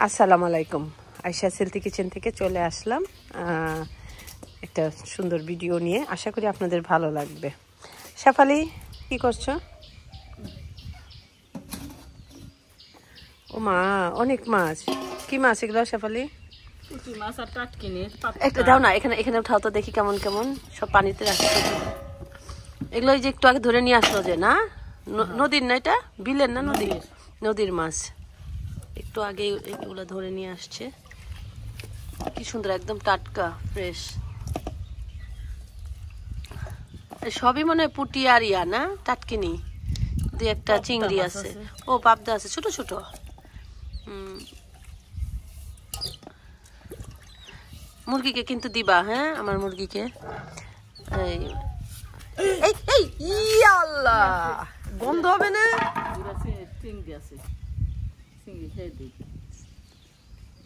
আসসালামু আলাইকুম। Ayesha healthy kitchen থেকে চলে আসলাম একটা সুন্দর ভিডিও নিয়ে। আশা করি আপনাদের ভালো লাগবে। শেফালি, কি করছো? ও মা, অনেক মাছ। কি মাছ এগুলো শেফালি? একটা দাও না, এখানে এখানে উঠাও তো দেখি কেমন কেমন সব পানিতে রাখছে। এগুলো যে একটু আগে ধরে নিয়ে আসলো যে, না নদীর না, এটা বিলের না নদীর? নদীর মাছ। একটু আগে এগুলো ধরে নিয়ে আসছে। কি সুন্দর, একদম টাটকা ফ্রেশ। সবই মনে হয় পুটি আর ইয়া না, টাটকিনি। দুই একটা চিংড়ি আছে। ও পাবদা আছে, ছোট ছোট। মুরগিকে কিন্তু দিবা, হ্যাঁ আমার মুরগিকে। আল্লাহ, গন্ধ হবে না?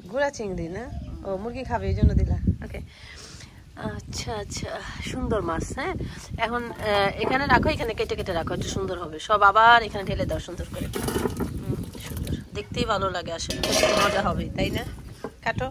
গুড়া চিংড়ি না? ও মুরগি খাবে এই জন্য দিলা। ওকে, আচ্ছা আচ্ছা, সুন্দর মাছ। হ্যাঁ, এখন এখানে রাখো, এখানে কেটে কেটে রাখো, একটু সুন্দর হবে। সব আবার এখানে ঢেলে দাও সুন্দর করে। সুন্দর, দেখতেই ভালো লাগে, আসলে মজা হবে, তাই না? কাটো।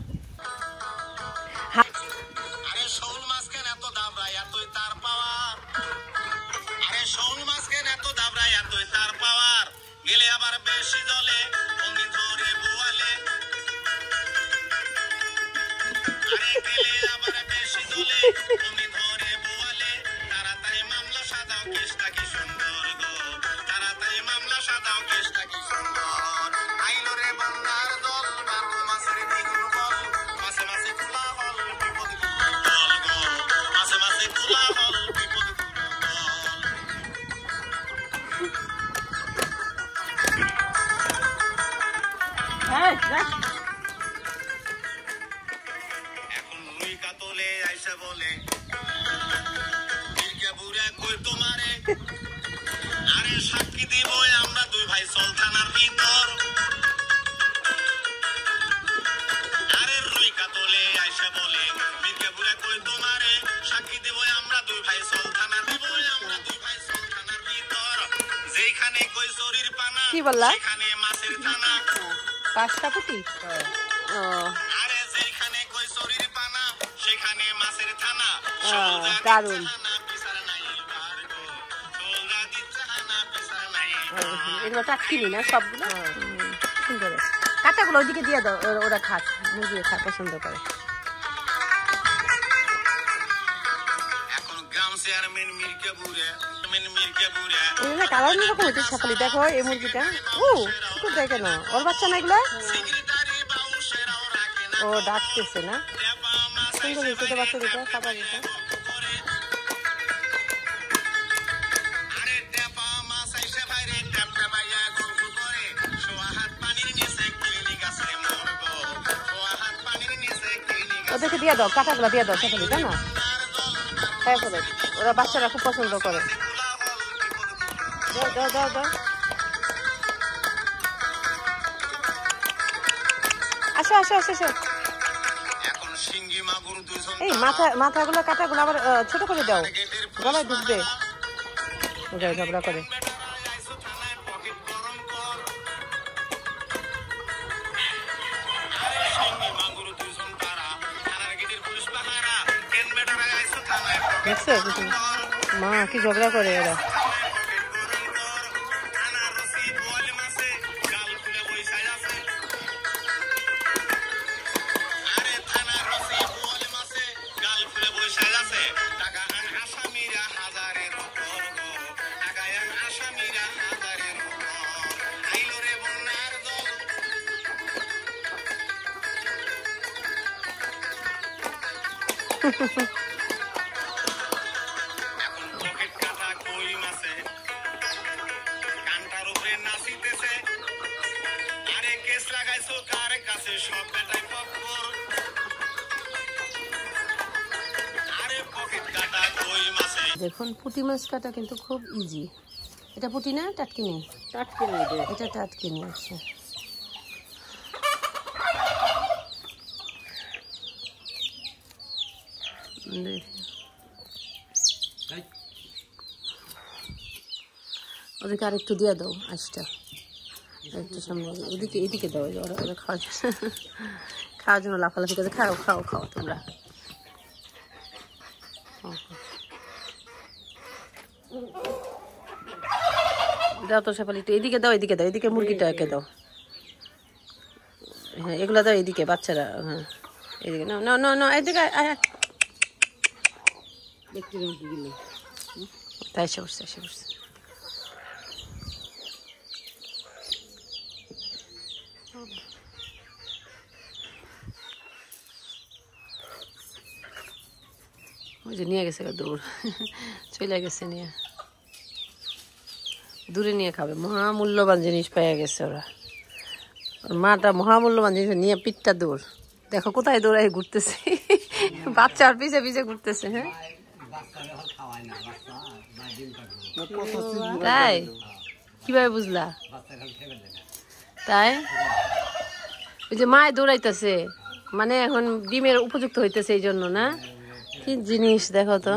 এখন রুই কাতলে আইসা বলে বুড়া কই তোমারে, আরে সাক্ষী দিব আমরা দুই ভাই সলতানার ভিতর। আরে রুই কাতলে আইসা বলে মির্গা বুড়া কই তোমারে, সাক্ষী দিব আমরা দুই ভাই সলতানার ভিতর। যেখানে কই শরীর পানা, কি বললা? সেখানে মাছের দানা। পাঁচটা পুটি? আরে যেখানে কই শরীর পানা, সেখানে মাছের থানা। দারুণ। এগুলো টাটকিনি না সবগুলো? সুন্দর। কাঁটাগুলো ওইদিকে দিয়ে দাও, ওরা খাক, মুরগি খাক, পছন্দ করে। কালার রকম হচ্ছে শেফালি, দেখো এই মুরগিটা। শুকুর দেয় কেন? ওর বাচ্চা না এগুলো? ও ডাকতেছে না? সুন্দর হয়েছে বাচ্চা দুটো, সাদা দুটো। ওদেরকে দিয়ে দাও, কাঁটাগুলো দিয়ে দাও শেফালি, তাই না? হ্যাঁ, করে ওরা বাচ্চারা খুব পছন্দ করে। দাও দাও দাও দাও। আসো আসো আসো আসো। এই মাথাগুলো কাঁটাগুলো আবার ছোট করে দাও, গলায় ঢুকবে, ঝগড়া করে। দেখছো মা কি ঝগড়া করে ওরা। দেখুন, পুঁটি মাছ কাটা কিন্তু খুব ইজি। এটা পুঁটি না টাটকিনি? টাটকিনি, এটা টাটকিনি। আচ্ছা, ওদেরকে আরেকটু দিয়ে দাও আঁচটা। একটু সামনে ওদিকে এদিকে দাও, ওরা ওরা খাওয়ার জন্য লাফালাফি করে। খাও খাও খাও তোমরা। দাও তো শেফালি, একটু এদিকে দাও, এদিকে দাও, এদিকে মুরগিটাকে দাও। হ্যাঁ এগুলো দাও এদিকে বাচ্চারা। হ্যাঁ এদিকে না না না না এদিকে তাই এসে বসছে এসে বসছে। ওই যে নিয়ে গেছে দৌড়, চলে গেছে নিয়ে, দূরে নিয়ে খাবে। মহামূল্যবান জিনিস পেয়ে গেছে ওরা। ওর মাটা মহামূল্যবান জিনিস নিয়ে পিঠটা দৌড়। দেখো কোথায় দৌড়াই ঘুরতেছে, বাচ্চার পিছে পিছে ঘুরতেছে। হ্যাঁ তাই কিভাবে বুঝলা? তাই ওই যে মায় দৌড়াইতেছে, মানে এখন ডিমের উপযুক্ত হইতেছে এই জন্য না? কি জিনিস দেখো তো,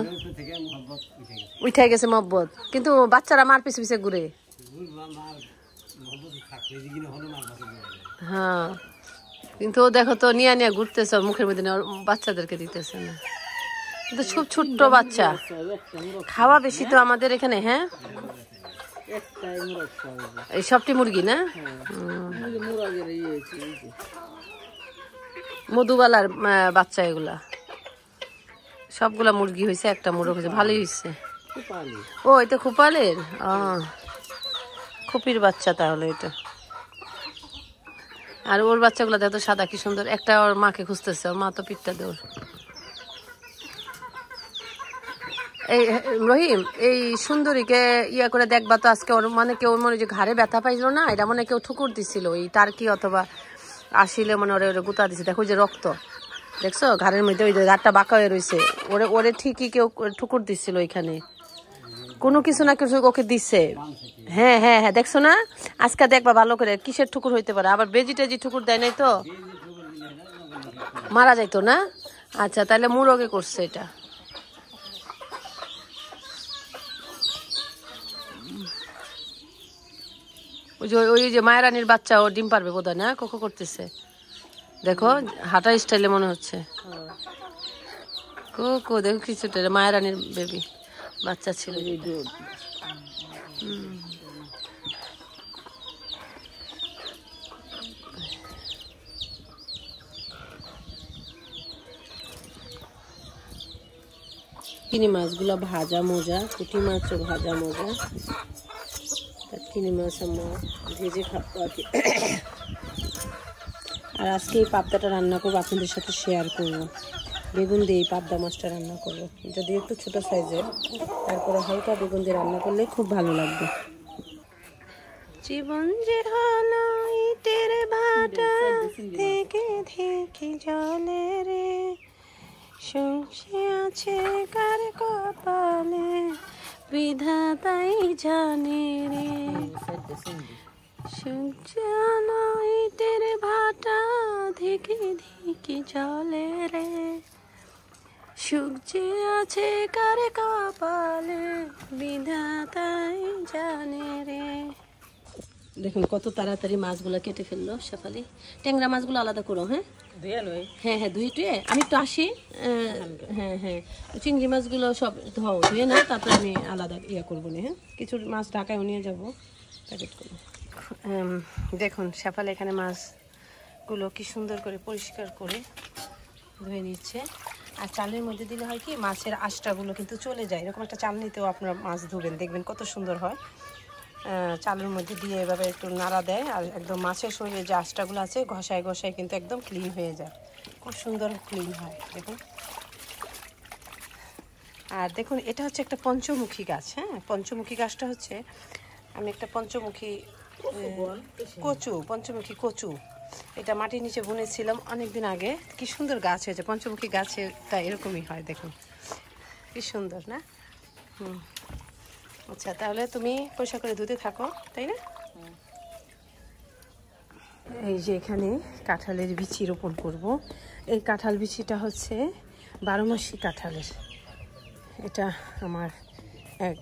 উঠে গেছে মহব্বত, কিন্তু বাচ্চারা মার পিছে পিছে ঘুরে। হ্যাঁ কিন্তু দেখো তো নিয়ে নিয়ে ঘুরতেছে, মুখের মধ্যে বাচ্চাদেরকে দিতেছে না। কিন্তু খুব ছোট্ট বাচ্চা, খাওয়া বেশি তো আমাদের এখানে। হ্যাঁ এই সবটি মুরগি না, মধুবালার বাচ্চা এগুলা সবগুলা মুরগি হয়েছে, একটা মুরগ হয়েছে, ভালোই হয়েছে। ও এটা খুপালের, খুপির বাচ্চা তাহলে এটা। আর ওর বাচ্চাগুলো দেখো সাদা কি সুন্দর, একটা ওর মাকে খুঁজতেছে, ওর মা তো পিঠটা দৌড়। এই রহিম এই সুন্দরীকে ইয়া করে দেখবা তো আজকে। ওর মানে কেউ মনে যে ঘাড়ে ব্যথা পাইছিল না, এটা মনে কেউ ঠুকুর দিছিল, এই টার্কি অথবা আসিলে মনে ওরে ওরে গুতা দিছে। দেখো যে রক্ত দেখছো ঘাড়ের মধ্যে, ওই যে ঘাড়টা বাঁকা হয়ে রয়েছে, ওরে ওরে ঠিকই কেউ ঠুকুর দিচ্ছিল ওইখানে, কোনো কিছু না কিছু ওকে দিচ্ছে। হ্যাঁ হ্যাঁ হ্যাঁ দেখছো না, আজকে দেখবা ভালো করে কিসের ঠুকুর হইতে পারে। আবার বেজি টেজি ঠুকুর দেয় নাই তো মারা যাইতো না? আচ্ছা তাহলে মুরগে করছে এটা। ওই যে মায়েরানির বাচ্চা, ও ডিম পারবে বোধহয় না, কোকো করতেছে। দেখো হাঁটা স্টাইলে মনে হচ্ছে কোকো, দেখো কিছুটা মায়েরানির বেবি বাচ্চা ছিল। কিনি মাছগুলো ভাজা মজা, পুঁটি মাছও ভাজা মজা, কিনি মাছ আমরা ভেজে খাবো আর কি। আর আজকে এই পাবদাটা রান্না করবো, আপনাদের সাথে শেয়ার করবো। বেগুন দিয়ে এই পাবদা মাছটা রান্না করবো, যদি একটু ছোট সাইজের, তারপরে হালকা বেগুন দিয়ে রান্না করলে খুব ভালো লাগবে। জীবন যে হলো ইটের ভাটা থেকে থেকে জলে রে, শুনছে আছে কার কপালে বিধাতাই জানে রে, সূর্যালো ইটের ভাটা থেকে থেকে জলে রে, সুখ যে আছে কার কপালে বিধাতাই জানে রে। দেখুন কত তাড়াতাড়ি মাছগুলো কেটে ফেললো শেফালি। ট্যাংরা মাছগুলো আলাদা করো। হ্যাঁ হ্যাঁ হ্যাঁ ধুয়ে টুয়ে আমি একটু আসি। হ্যাঁ হ্যাঁ চিংড়ি মাছগুলো সব ধুয়ে না, তারপরে আমি আলাদা ইয়ে করবো না। হ্যাঁ কিছু মাছ ঢাকায়ও নিয়ে যাবো প্যাকেট করে। দেখুন শেফালি এখানে মাছগুলো কি সুন্দর করে পরিষ্কার করে ধুয়ে নিচ্ছে। আর চালের মধ্যে দিলে হয় কি মাছের আঁশটাগুলো কিন্তু চলে যায়। এরকম একটা চাল নিতেও আপনারা মাছ ধুবেন, দেখবেন কত সুন্দর হয়। চালের মধ্যে দিয়ে এভাবে একটু নাড়া দেয়, আর একদম মাছের শরীরে যে আঁশটাগুলো আছে ঘষায় ঘষায় কিন্তু একদম ক্লিন হয়ে যায়, খুব সুন্দর ক্লিন হয় দেখুন। আর দেখুন এটা হচ্ছে একটা পঞ্চমুখী গাছ। হ্যাঁ পঞ্চমুখী গাছটা হচ্ছে, আমি একটা পঞ্চমুখী কচু এটা মাটির নিচে বুনেছিলাম অনেকদিন আগে। কি সুন্দর গাছ হয়েছে, পঞ্চমুখী গাছেটা এরকমই হয় দেখুন, কি সুন্দর না? আচ্ছা তাহলে তুমি পয়সা করে ধুতে থাকো, তাই না? এই যে এখানে কাঁঠালের বিচি রোপণ করব। এই কাঁঠাল বিচিটা হচ্ছে 12 মাসি কাঁঠালের। এটা আমার এক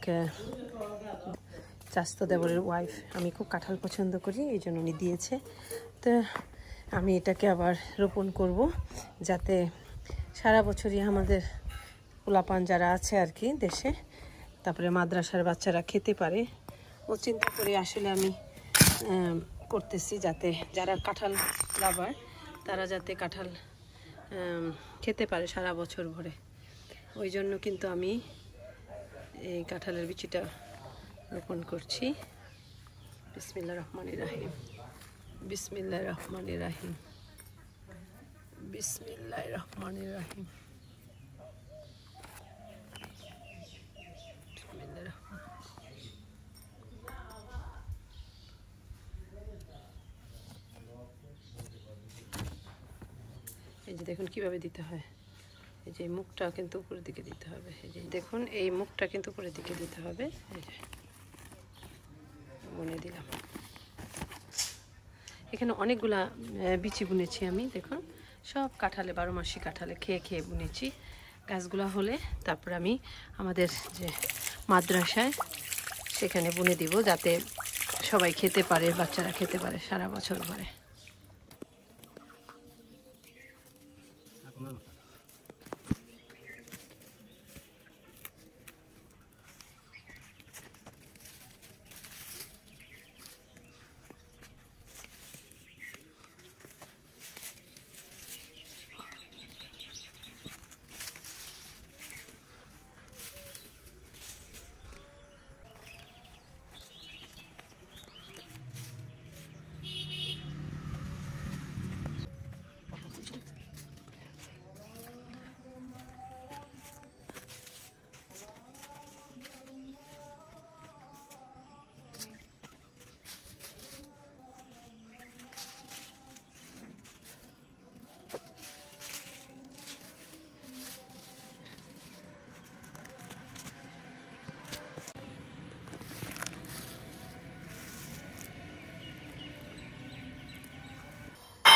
চাস্তো দেবরের ওয়াইফ। আমি খুব কাঁঠাল পছন্দ করি, এই জন্য উনি দিয়েছে। তো আমি এটাকে আবার রোপণ করব, যাতে সারা বছরই আমাদের পোলাপান যারা আছে আর কি দেশে, তারপরে মাদ্রাসার বাচ্চারা খেতে পারে। ও চিন্তা করে আসলে আমি করতেছি, যাতে যারা কাঁঠাল লাভার তারা যাতে কাঁঠাল খেতে পারে সারা বছর ভরে। ওই জন্য কিন্তু আমি এই কাঁঠালের বিচিটা রোপণ করছি। বিসমিল্লাহির রহমানির রহিম, বিসমিল্লাহির রহমানির রহিম, বিসমিল্লাহির রহমানির রহিম। এই যে দেখুন কিভাবে দিতে হয়। এই যে মুখটা কিন্তু উপরের দিকে দিতে হবে। এই যে দেখুন এই মুখটা কিন্তু উপরের দিকে দিতে হবে। এই যে বুনে দিলাম। এখানে অনেকগুলা বিচি বুনেছি আমি, দেখুন সব কাঁঠালে, 12 মাসি কাঁঠালে খেয়ে খেয়ে বুনেছি। গাছগুলা হলে তারপর আমি আমাদের যে মাদ্রাসায় সেখানে বুনে দিব, যাতে সবাই খেতে পারে, বাচ্চারা খেতে পারে সারা বছর ধরে।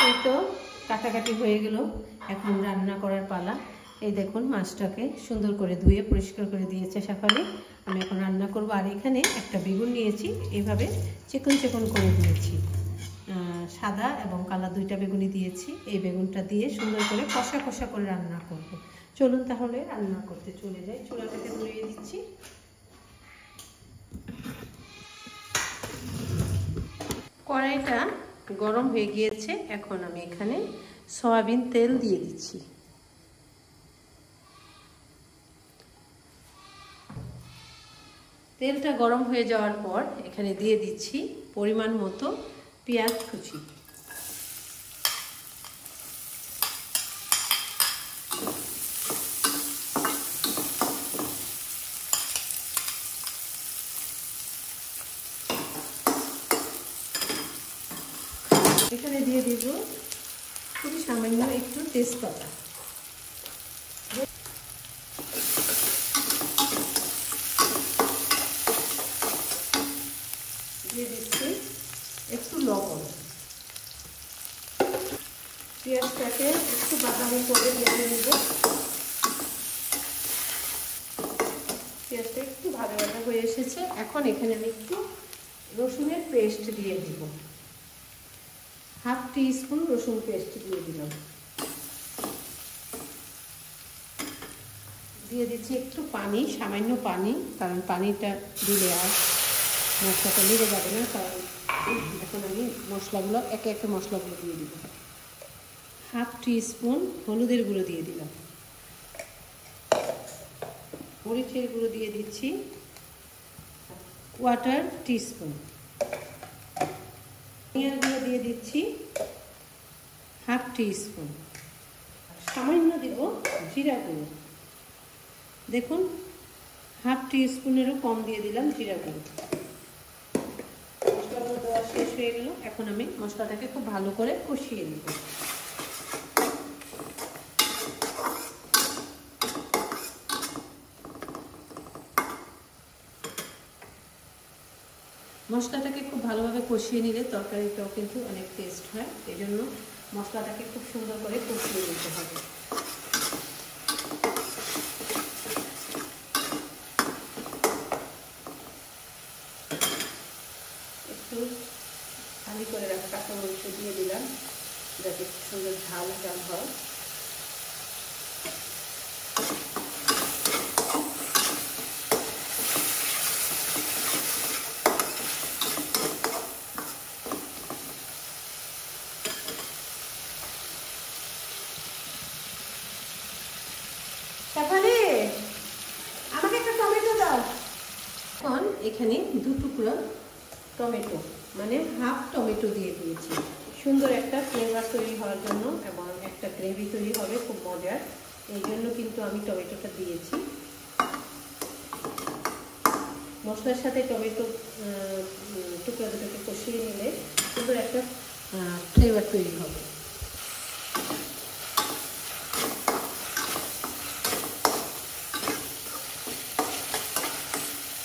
এই তো কাটাকাটি হয়ে গেল, এখন রান্না করার পালা। এই দেখুন মাছটাকে সুন্দর করে ধুয়ে পরিষ্কার করে দিয়েছে শেফালি। আমি এখন রান্না করব। আর এখানে একটা বেগুন নিয়েছি, এইভাবে চিকন চিকন করে দিয়েছি। সাদা এবং কালা দুইটা বেগুনি দিয়েছি। এই বেগুনটা দিয়ে সুন্দর করে কষা কষা করে রান্না করব। চলুন তাহলে রান্না করতে চলে যাই। চুলাটাকে ধরিয়ে দিচ্ছি। কড়াইটা গরম হয়ে গিয়েছে, এখন আমি এখানে সয়াবিন তেল দিয়ে দিচ্ছি। তেলটা গরম হয়ে যাওয়ার পর এখানে দিয়ে দিচ্ছি পরিমাণ মতো পেঁয়াজ কুচি। এখানে দিয়ে দিব খুবই সামান্য একটু তেজপাতা। দিয়ে দিচ্ছি একটু লবণ। পেঁয়াজটাকে একটু বাদামি করে ভেজে নেব। পেঁয়াজটা একটু ভাজা ভাজা হয়ে এসেছে, এখন এখানে আমি একটু রসুনের পেস্ট দিয়ে দিব। হাফ টিস্পুন রসুন পেস্ট দিয়ে দিলাম। দিয়ে দিচ্ছি একটু পানি, সামান্য পানি, কারণ পানিটা দিলে আর মশলাটা লেগে যাবে না। কারণ এখন আমি মশলাগুলো একে একে মশলাগুলো দিয়ে দিব। হাফ টিস্পুন হলুদের গুঁড়ো দিয়ে দিলাম। মরিচের গুঁড়ো দিয়ে দিচ্ছি কোয়ার্টার টিস্পুন। ধনিয়ার গুঁড়ো দিয়ে দিচ্ছি হাফ টিস্পুন। সামান্য দিব জিরা গুঁড়ো। দেখুন হাফ টিস্পুনেরও কম দিয়ে দিলাম জিরা গুঁড়ো। মশলাগুলো দেওয়া শেষ হয়ে গেল, এখন আমি মশলাটাকে খুব ভালো করে কষিয়ে নেব। মশলাটাকে খুব ভালোভাবে কষিয়ে নিলে তরকারিটাও কিন্তু অনেক টেস্ট হয়। এই জন্য মশলাটাকে খুব সুন্দর করে কষিয়ে নিতে হবে। একটু দিয়ে দিলাম যাতে সুন্দর ঝাল ঝাল হয়। শেফালি, আমাকে একটা টমেটো দাও। এখন এখানে 2 টুকরো টমেটো, মানে হাফ টমেটো দিয়ে দিয়েছি, সুন্দর একটা ফ্লেভার তৈরি হওয়ার জন্য এবং একটা গ্রেভি তৈরি হবে খুব মজার, এই জন্য কিন্তু আমি টমেটোটা দিয়েছি। মশলার সাথে টমেটো টুকরা দুটোকে কষিয়ে নিলে সুন্দর একটা ফ্লেভার তৈরি হবে।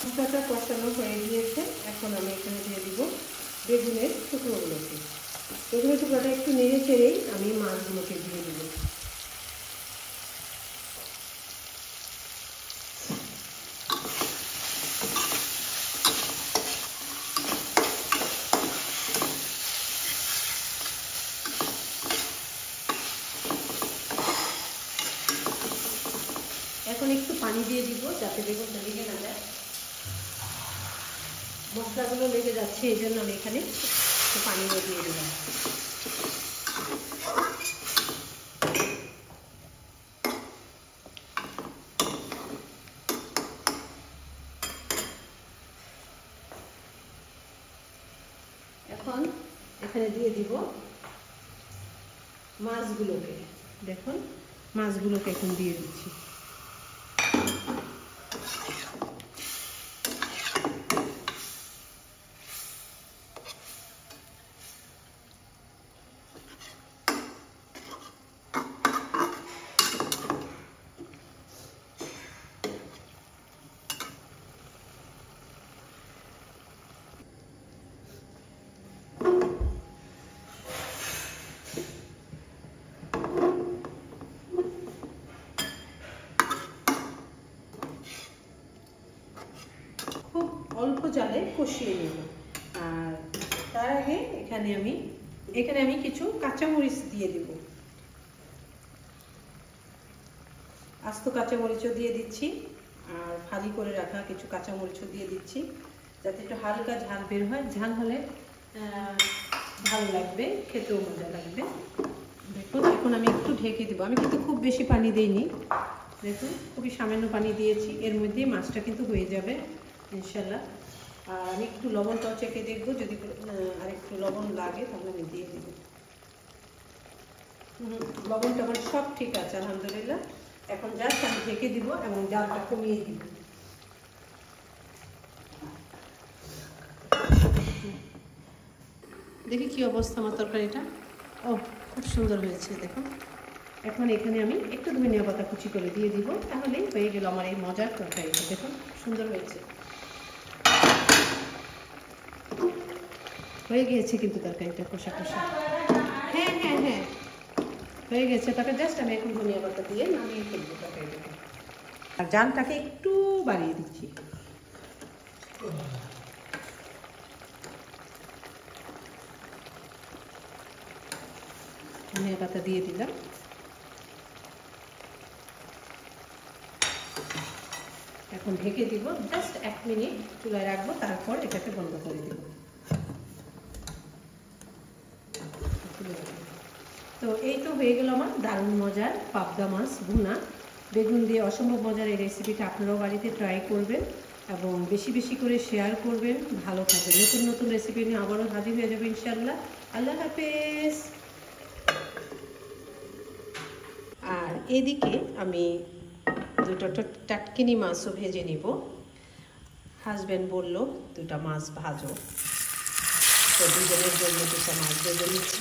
মশলাটা কষানো হয়ে গিয়েছে, এখন আমি এখানে দিয়ে দিব বেগুনের টুকরোগুলোকে। বেগুনের টুকরোটা একটু নেড়ে চেড়েই আমি মাছগুলোকে দিয়ে দিব। এখন একটু পানি দিয়ে দিব যাতে বেগুনটা লেগে না যায়। মশলাগুলো লেগে যাচ্ছে এই জন্য আমি এখানে একটু পানিও দিয়ে দিলাম। এখন এখানে দিয়ে দিব মাছগুলোকে। দেখুন মাছগুলোকে এখন দিয়ে দিচ্ছি। খুব অল্প জালে কষিয়ে নেব। আর তার আগে এখানে আমি কিছু কাঁচামরিচ দিয়ে দিব। আস্ত কাঁচামরিচও দিয়ে দিচ্ছি আর ফালি করে রাখা কিছু কাঁচামরিচও দিয়ে দিচ্ছি যাতে একটু হালকা ঝাল বের হয়। ঝাল হলে ভালো লাগবে, খেতেও মজা লাগবে। দেখুন এখন আমি একটু ঢেকে দেবো। আমি কিন্তু খুব বেশি পানি দিইনি, দেখুন খুবই সামান্য পানি দিয়েছি। এর মধ্যেই মাছটা কিন্তু হয়ে যাবে ইনশাল্লাহ। আর আমি একটু লবণটাও চেখে দেখবো, যদি আর একটু লবণ লাগে তাহলে আমি দিয়ে দেব। লবণটা আমার সব ঠিক আছে আলহামদুলিল্লাহ। এখন জাস্ট আমি ঢেকে দিব এবং জালটা কমিয়ে দিব। দেখি কি অবস্থা আমার তরকারিটা। ও খুব সুন্দর হয়েছে দেখুন। এখন এখানে আমি একটু ধনিয়া পাতা কুচি করে দিয়ে দিব, তাহলেই হয়ে গেল আমার এই মজার তরকারিটা। দেখুন সুন্দর হয়েছে, হয়ে গিয়েছে কিন্তু তরকারিটা কষা কষা। হ্যাঁ হ্যাঁ হ্যাঁ হয়ে গেছে। তারপরে জাস্ট আমি এখন ধনিয়া পাতা দিয়ে নামিয়ে ফেলবো তরকারিটাকে। আর জালটাকে একটু বাড়িয়ে দিচ্ছি। ধনিয়া পাতা দিয়ে দিলাম। এখন ঢেকে দিব, জাস্ট 1 মিনিট চুলায় রাখবো, তারপর এটাকে বন্ধ করে দেব। তো এই তো হয়ে গেল আমার দারুণ মজার পাবদা মাছ ভুনা বেগুন দিয়ে। অসম্ভব মজার এই রেসিপিটা আপনারাও বাড়িতে ট্রাই করবেন এবং বেশি বেশি করে শেয়ার করবেন। ভালো থাকবেন। নতুন নতুন রেসিপি নিয়ে আবারও হাজির হয়ে যাবে ইনশাআল্লাহ। আল্লাহ হাফেজ। আর এদিকে আমি 2টা টাটকিনি মাছও ভেজে নিব। হাজব্যান্ড বলল 2টা মাছ ভাজো, তো দুজনের জন্য 2টা মাছ ভেজে নিচ্ছি।